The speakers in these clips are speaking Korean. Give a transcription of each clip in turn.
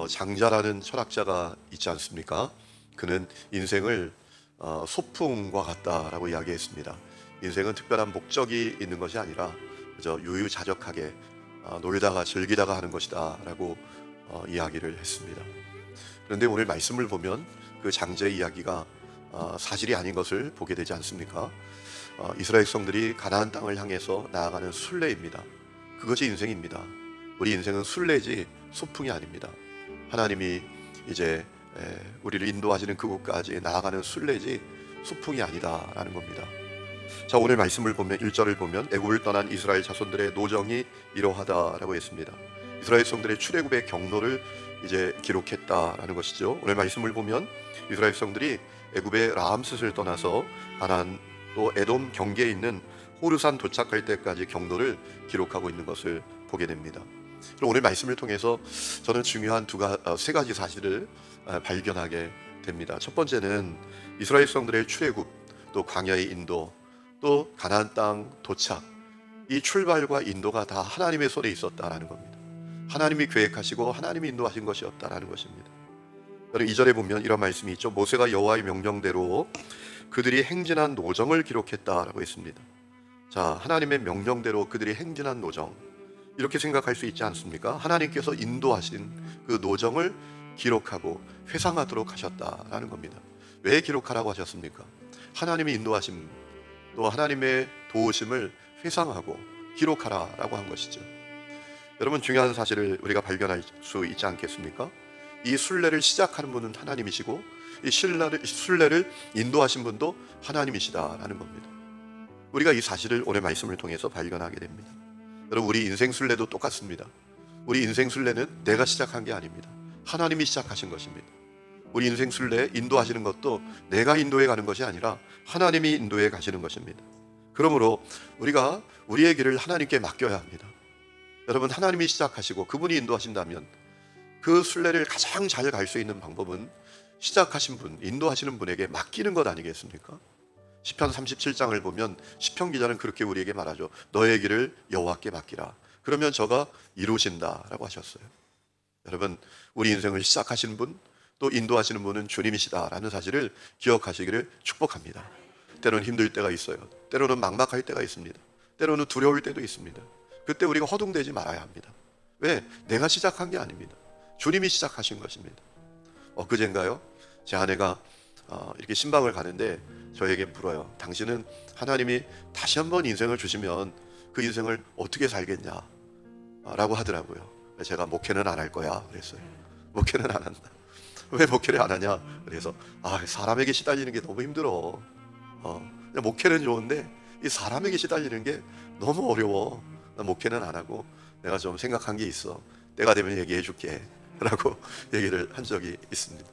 장자라는 철학자가 있지 않습니까? 그는 인생을 소풍과 같다라고 이야기했습니다. 인생은 특별한 목적이 있는 것이 아니라 그저 유유자적하게 놀다가 즐기다가 하는 것이다 라고 이야기를 했습니다. 그런데 오늘 말씀을 보면 그 장자의 이야기가 사실이 아닌 것을 보게 되지 않습니까? 이스라엘 백성들이 가나안 땅을 향해서 나아가는 순례입니다. 그것이 인생입니다. 우리 인생은 순례지 소풍이 아닙니다. 하나님이 이제 우리를 인도하시는 그곳까지 나아가는 순례지 소풍이 아니다라는 겁니다. 자, 오늘 말씀을 보면 1절을 보면 애굽을 떠난 이스라엘 자손들의 노정이 이러하다라고 했습니다. 이스라엘 백성들의 출애굽의 경로를 이제 기록했다라는 것이죠. 오늘 말씀을 보면 이스라엘 백성들이 애굽의 라암셋을 떠나서 가나안 또 에돔 경계에 있는 호르산 도착할 때까지 경로를 기록하고 있는 것을 보게 됩니다. 그럼 오늘 말씀을 통해서 저는 중요한 세 가지 사실을 발견하게 됩니다. 첫 번째는 이스라엘 백성들의 출애굽, 또 광야의 인도, 또 가나안 땅 도착, 이 출발과 인도가 다 하나님의 손에 있었다라는 겁니다. 하나님이 계획하시고 하나님이 인도하신 것이었다라는 것입니다. 여러분 2절에 보면 이런 말씀이 있죠. 모세가 여호와의 명령대로 그들이 행진한 노정을 기록했다라고 했습니다. 자, 하나님의 명령대로 그들이 행진한 노정, 이렇게 생각할 수 있지 않습니까? 하나님께서 인도하신 그 노정을 기록하고 회상하도록 하셨다라는 겁니다. 왜 기록하라고 하셨습니까? 하나님의 인도하심, 또 하나님의 도우심을 회상하고 기록하라라고 한 것이죠. 여러분 중요한 사실을 우리가 발견할 수 있지 않겠습니까? 이 순례를 시작하는 분은 하나님이시고 이 순례를 인도하신 분도 하나님이시다라는 겁니다. 우리가 이 사실을 오늘 말씀을 통해서 발견하게 됩니다. 여러분 우리 인생 순례도 똑같습니다. 우리 인생 순례는 내가 시작한 게 아닙니다. 하나님이 시작하신 것입니다. 우리 인생 순례 인도하시는 것도 내가 인도해 가는 것이 아니라 하나님이 인도해 가시는 것입니다. 그러므로 우리가 우리의 길을 하나님께 맡겨야 합니다. 여러분 하나님이 시작하시고 그분이 인도하신다면 그 순례를 가장 잘 갈 수 있는 방법은 시작하신 분, 인도하시는 분에게 맡기는 것 아니겠습니까? 시편 37장을 보면 시편 기자는 그렇게 우리에게 말하죠. 너의 길을 여호와께 맡기라. 그러면 저가 이루신다라고 하셨어요. 여러분 우리 인생을 시작하신 분, 또 인도하시는 분은 주님이시다라는 사실을 기억하시기를 축복합니다. 때로는 힘들 때가 있어요. 때로는 막막할 때가 있습니다. 때로는 두려울 때도 있습니다. 그때 우리가 허둥대지 말아야 합니다. 왜? 내가 시작한 게 아닙니다. 주님이 시작하신 것입니다. 엊그젠가요? 제 아내가 이렇게 신방을 가는데 저에게 물어요. 당신은 하나님이 다시 한번 인생을 주시면 그 인생을 어떻게 살겠냐? 라고 하더라고요. 제가 목회는 안 할 거야 그랬어요. 목회는 안 한다. 왜 목회를 안 하냐? 그래서 사람에게 시달리는 게 너무 힘들어. 목회는 좋은데 이 사람에게 시달리는 게 너무 어려워. 나 목회는 안 하고 내가 좀 생각한 게 있어. 때가 되면 얘기해 줄게 라고 얘기를 한 적이 있습니다.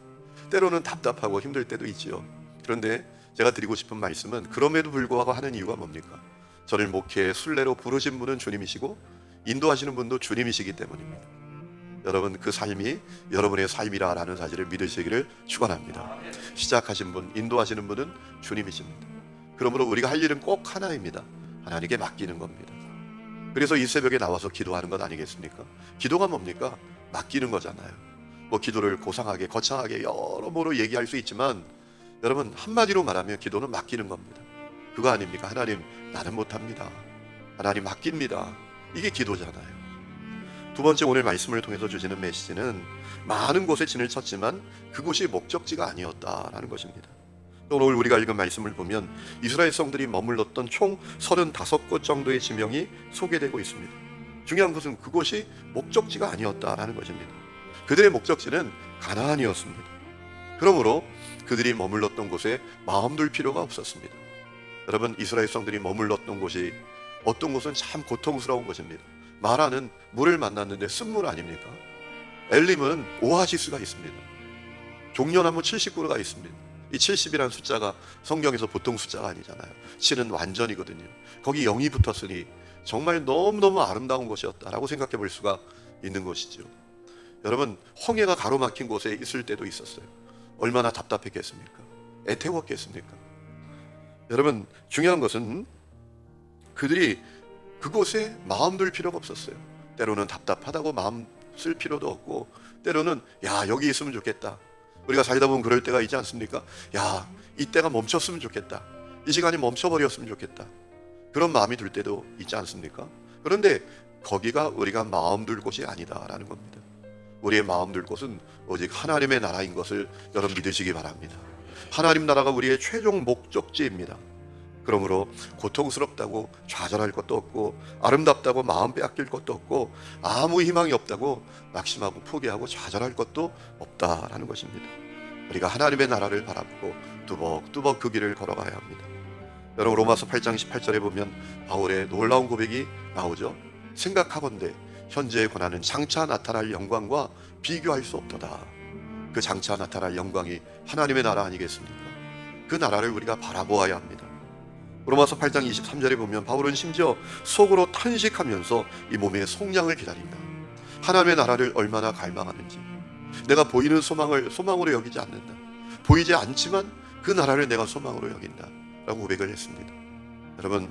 때로는 답답하고 힘들 때도 있지요. 그런데 제가 드리고 싶은 말씀은 그럼에도 불구하고 하는 이유가 뭡니까? 저를 목회의 순례로 부르신 분은 주님이시고 인도하시는 분도 주님이시기 때문입니다. 여러분 그 삶이 여러분의 삶이라는 사실을 믿으시기를 축원합니다. 시작하신 분, 인도하시는 분은 주님이십니다. 그러므로 우리가 할 일은 꼭 하나입니다. 하나님께 맡기는 겁니다. 그래서 이 새벽에 나와서 기도하는 것 아니겠습니까? 기도가 뭡니까? 맡기는 거잖아요. 기도를 고상하게 거창하게 여러모로 얘기할 수 있지만 여러분 한마디로 말하면 기도는 맡기는 겁니다. 그거 아닙니까? 하나님 나는 못합니다. 하나님 맡깁니다. 이게 기도잖아요. 두 번째 오늘 말씀을 통해서 주시는 메시지는 많은 곳에 진을 쳤지만 그곳이 목적지가 아니었다라는 것입니다. 오늘 우리가 읽은 말씀을 보면 이스라엘 성들이 머물렀던 총 35곳 정도의 지명이 소개되고 있습니다. 중요한 것은 그곳이 목적지가 아니었다라는 것입니다. 그들의 목적지는 가나안이었습니다. 그러므로 그들이 머물렀던 곳에 마음 둘 필요가 없었습니다. 여러분 이스라엘 성들이 머물렀던 곳이 어떤 곳은 참 고통스러운 곳입니다. 마라는 물을 만났는데 쓴물 아닙니까? 엘림은 오아시스가 있습니다. 종려나무 70그루가 있습니다. 이 70이라는 숫자가 성경에서 보통 숫자가 아니잖아요. 7은 완전이거든요. 거기 0이 붙었으니 정말 너무너무 아름다운 곳이었다라고 생각해 볼 수가 있는 것이죠. 여러분 홍해가 가로막힌 곳에 있을 때도 있었어요. 얼마나 답답했겠습니까? 애태웠겠습니까? 여러분 중요한 것은 그들이 그곳에 마음 둘 필요가 없었어요. 때로는 답답하다고 마음 쓸 필요도 없고, 때로는 야 여기 있으면 좋겠다, 우리가 살다 보면 그럴 때가 있지 않습니까? 야 이때가 멈췄으면 좋겠다, 이 시간이 멈춰버렸으면 좋겠다, 그런 마음이 들 때도 있지 않습니까? 그런데 거기가 우리가 마음 둘 곳이 아니다라는 겁니다. 우리의 마음 둘 곳은 오직 하나님의 나라인 것을 여러분 믿으시기 바랍니다. 하나님 나라가 우리의 최종 목적지입니다. 그러므로 고통스럽다고 좌절할 것도 없고, 아름답다고 마음 빼앗길 것도 없고, 아무 희망이 없다고 낙심하고 포기하고 좌절할 것도 없다라는 것입니다. 우리가 하나님의 나라를 바라보고 뚜벅뚜벅 그 길을 걸어가야 합니다. 여러분, 로마서 8장 18절에 보면 바울의 놀라운 고백이 나오죠. 생각하건대 현재의 고난은 장차 나타날 영광과 비교할 수 없도다. 그 장차 나타날 영광이 하나님의 나라 아니겠습니까? 그 나라를 우리가 바라보아야 합니다. 로마서 8장 23절에 보면 바울은 심지어 속으로 탄식하면서 이 몸의 속량을 기다린다. 하나님의 나라를 얼마나 갈망하는지, 내가 보이는 소망을 소망으로 여기지 않는다, 보이지 않지만 그 나라를 내가 소망으로 여긴다 라고 고백을 했습니다. 여러분,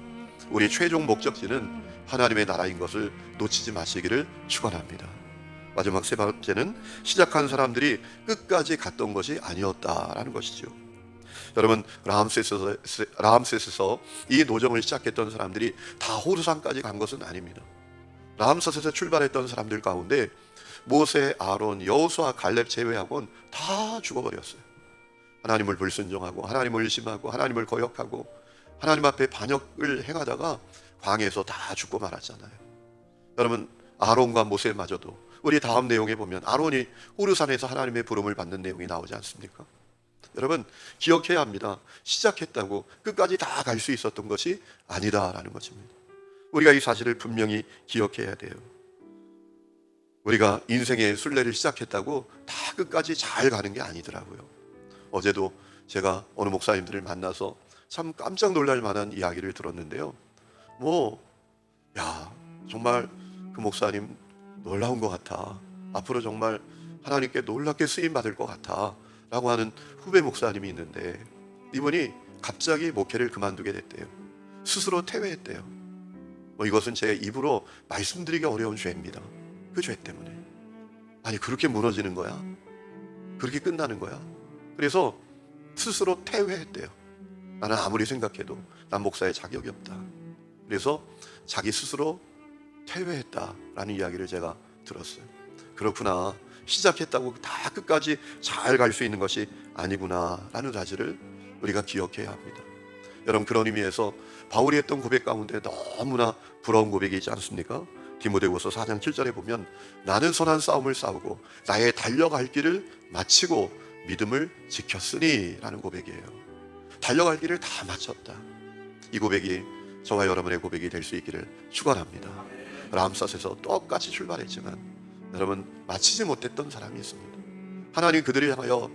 우리 최종 목적지는 하나님의 나라인 것을 놓치지 마시기를 축원합니다. 마지막 세 번째는 시작한 사람들이 끝까지 갔던 것이 아니었다라는 것이죠. 여러분, 라암셋에서 이 노정을 시작했던 사람들이 다 호르산까지 간 것은 아닙니다. 라암셋에서 출발했던 사람들 가운데 모세, 아론, 여호수아, 갈렙 제외하고는 다 죽어버렸어요. 하나님을 불순종하고 하나님을 의심하고 하나님을 거역하고 하나님 앞에 반역을 행하다가 광야에서 다 죽고 말았잖아요. 여러분, 아론과 모세마저도 우리 다음 내용에 보면 아론이 호르산에서 하나님의 부름을 받는 내용이 나오지 않습니까? 여러분, 기억해야 합니다. 시작했다고 끝까지 다 갈 수 있었던 것이 아니다라는 것입니다. 우리가 이 사실을 분명히 기억해야 돼요. 우리가 인생의 순례를 시작했다고 다 끝까지 잘 가는 게 아니더라고요. 어제도 제가 어느 목사님들을 만나서 참 깜짝 놀랄 만한 이야기를 들었는데요. 정말 그 목사님 놀라운 것 같아, 앞으로 정말 하나님께 놀랍게 쓰임 받을 것 같아 라고 하는 후배 목사님이 있는데, 이분이 갑자기 목회를 그만두게 됐대요. 스스로 퇴회했대요. 이것은 제 입으로 말씀드리기 어려운 죄입니다. 그 죄 때문에. 아니, 그렇게 무너지는 거야? 그렇게 끝나는 거야? 그래서 스스로 퇴회했대요. 나는 아무리 생각해도 난 목사의 자격이 없다. 그래서 자기 스스로 퇴회했다라는 이야기를 제가 들었어요. 그렇구나, 시작했다고 다 끝까지 잘 갈 수 있는 것이 아니구나 라는 사실을 우리가 기억해야 합니다. 여러분, 그런 의미에서 바울이 했던 고백 가운데 너무나 부러운 고백이 있지 않습니까? 디모데후서 4장 7절에 보면 나는 선한 싸움을 싸우고 나의 달려갈 길을 마치고 믿음을 지켰으니 라는 고백이에요. 달려갈 길을 다 마쳤다. 이 고백이 저와 여러분의 고백이 될 수 있기를 축원합니다. 람셋에서 똑같이 출발했지만 여러분, 마치지 못했던 사람이 있습니다. 하나님 그들을 향하여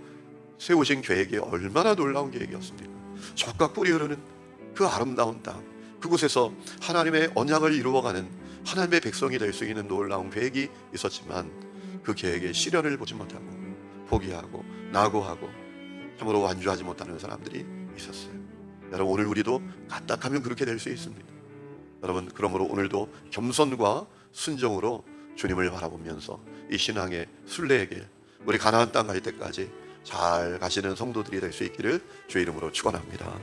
세우신 계획이 얼마나 놀라운 계획이었습니까? 젖과 꿀이 흐르는 그 아름다운 땅, 그곳에서 하나님의 언약을 이루어가는 하나님의 백성이 될 수 있는 놀라운 계획이 있었지만 그 계획의 실현을 보지 못하고 포기하고 낙오하고 참으로 완주하지 못하는 사람들이 있었어요. 여러분, 오늘 우리도 까딱하면 그렇게 될 수 있습니다. 여러분, 그러므로 오늘도 겸손과 순종으로 주님을 바라보면서 이 신앙의 순례의 길, 우리 가나안 땅 갈 때까지 잘 가시는 성도들이 될 수 있기를 주의 이름으로 축원합니다.